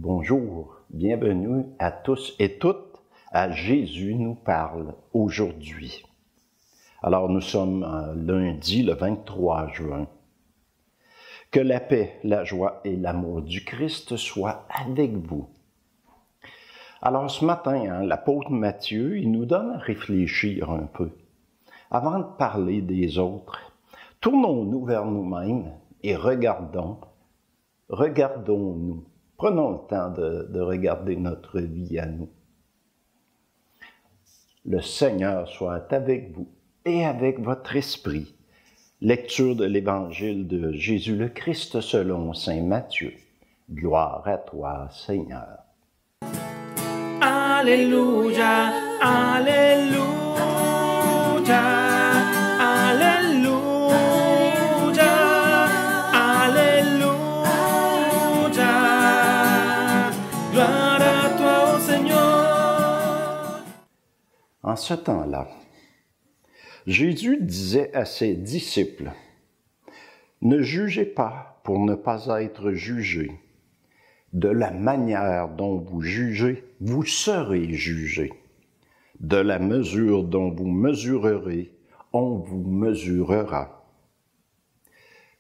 Bonjour, bienvenue à tous et toutes à Jésus nous parle aujourd'hui. Alors nous sommes lundi le 23 juin. Que la paix, la joie et l'amour du Christ soient avec vous. Alors ce matin, l'apôtre Matthieu, il nous donne à réfléchir un peu. Avant de parler des autres, tournons-nous vers nous-mêmes et regardons-nous. Prenons le temps de regarder notre vie à nous. Le Seigneur soit avec vous et avec votre esprit. Lecture de l'Évangile de Jésus le Christ selon saint Matthieu. Gloire à toi, Seigneur. Alléluia, Alléluia, Alléluia, Alléluia. Gloire à toi, ô Seigneur. En ce temps-là, Jésus disait à ses disciples, « Ne jugez pas pour ne pas être jugés. De la manière dont vous jugez, vous serez jugés. De la mesure dont vous mesurerez, on vous mesurera.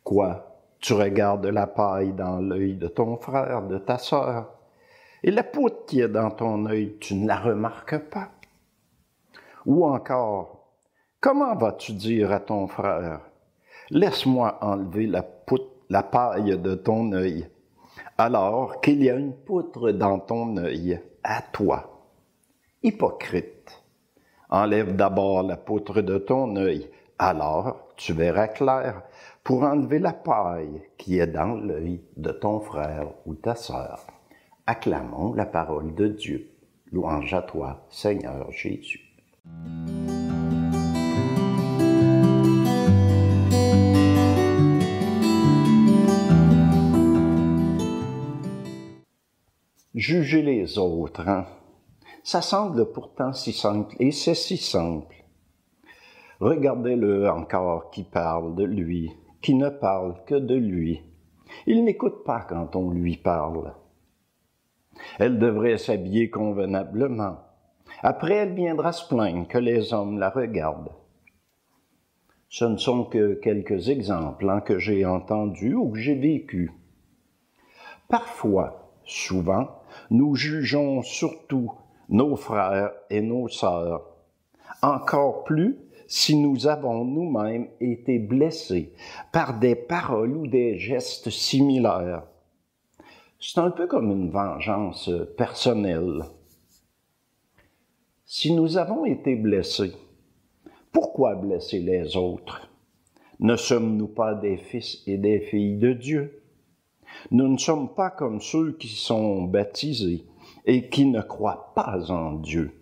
Quoi, tu regardes la paille dans l'œil de ton frère, de ta sœur, et la poutre qui est dans ton œil, tu ne la remarques pas? Ou encore, comment vas-tu dire à ton frère, « Laisse-moi enlever la paille de ton œil », alors qu'il y a une poutre dans ton œil, à toi? Hypocrite, enlève d'abord la poutre de ton œil, alors tu verras clair pour enlever la paille qui est dans l'œil de ton frère ou ta sœur. Acclamons la parole de Dieu. Louange à toi, Seigneur Jésus. Juger les autres, ça semble pourtant si simple, et c'est si simple. Regardez-le encore qui parle de lui, qui ne parle que de lui. Il n'écoute pas quand on lui parle. Elle devrait s'habiller convenablement. Après, elle viendra se plaindre que les hommes la regardent. Ce ne sont que quelques exemples que j'ai entendus ou que j'ai vécus. Parfois, souvent, nous jugeons surtout nos frères et nos sœurs. Encore plus si nous avons nous-mêmes été blessés par des paroles ou des gestes similaires. C'est un peu comme une vengeance personnelle. Si nous avons été blessés, pourquoi blesser les autres? Ne sommes-nous pas des fils et des filles de Dieu? Nous ne sommes pas comme ceux qui sont baptisés et qui ne croient pas en Dieu.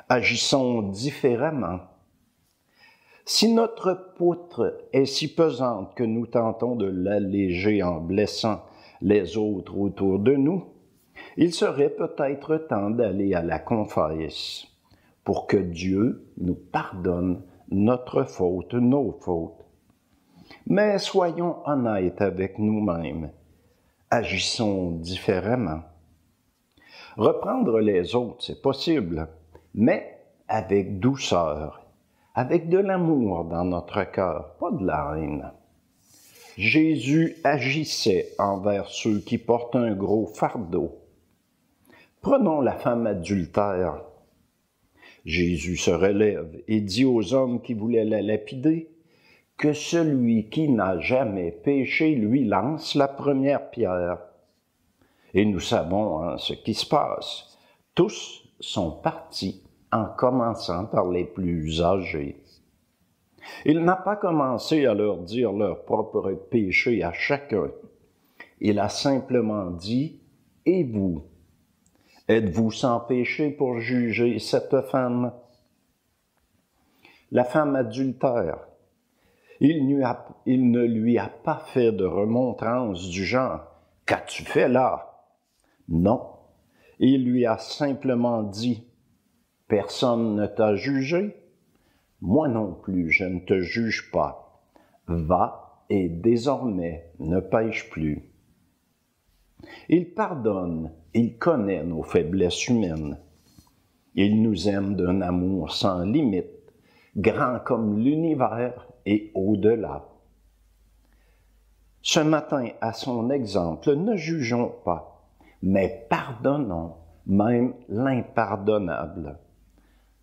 Agissons différemment. Si notre poutre est si pesante que nous tentons de l'alléger en blessant les autres autour de nous, il serait peut-être temps d'aller à la confesse pour que Dieu nous pardonne notre faute, nos fautes. Mais soyons honnêtes avec nous-mêmes. Agissons différemment. Reprendre les autres, c'est possible, mais avec douceur, avec de l'amour dans notre cœur, pas de la haine. Jésus agissait envers ceux qui portent un gros fardeau. Prenons la femme adultère. Jésus se relève et dit aux hommes qui voulaient la lapider que celui qui n'a jamais péché lui lance la première pierre. Et nous savons ce qui se passe. Tous sont partis en commençant par les plus âgés. Il n'a pas commencé à leur dire leur propre péché à chacun. Il a simplement dit, « Et vous, êtes-vous sans péché pour juger cette femme? » La femme adultère, il ne lui a pas fait de remontrance du genre « Qu'as-tu fait là? » Non, il lui a simplement dit « Personne ne t'a jugé? Moi non plus, je ne te juge pas. Va et désormais ne pêche plus. » Il pardonne, il connaît nos faiblesses humaines. Il nous aime d'un amour sans limite, grand comme l'univers et au-delà. Ce matin, à son exemple, ne jugeons pas, mais pardonnons même l'impardonnable,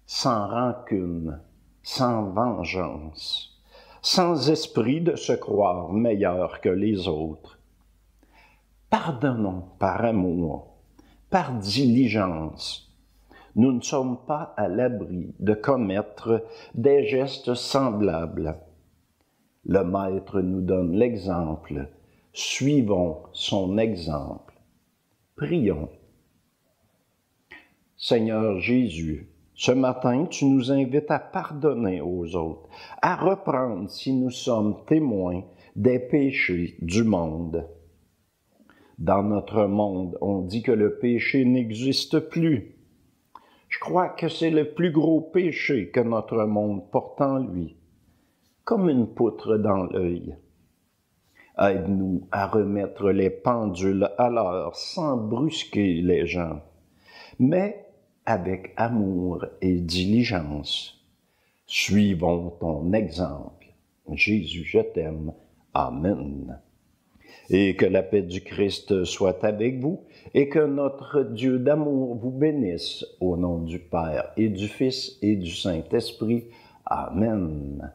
sans rancune, sans vengeance, sans esprit de se croire meilleur que les autres. Pardonnons par amour, par diligence. Nous ne sommes pas à l'abri de commettre des gestes semblables. Le Maître nous donne l'exemple. Suivons son exemple. Prions. Seigneur Jésus, ce matin, tu nous invites à pardonner aux autres, à reprendre si nous sommes témoins des péchés du monde. Dans notre monde, on dit que le péché n'existe plus. Je crois que c'est le plus gros péché que notre monde porte en lui, comme une poutre dans l'œil. Aide-nous à remettre les pendules à l'heure sans brusquer les gens, mais avec amour et diligence. Suivons ton exemple. Jésus, je t'aime. Amen. Et que la paix du Christ soit avec vous et que notre Dieu d'amour vous bénisse au nom du Père et du Fils et du Saint-Esprit. Amen.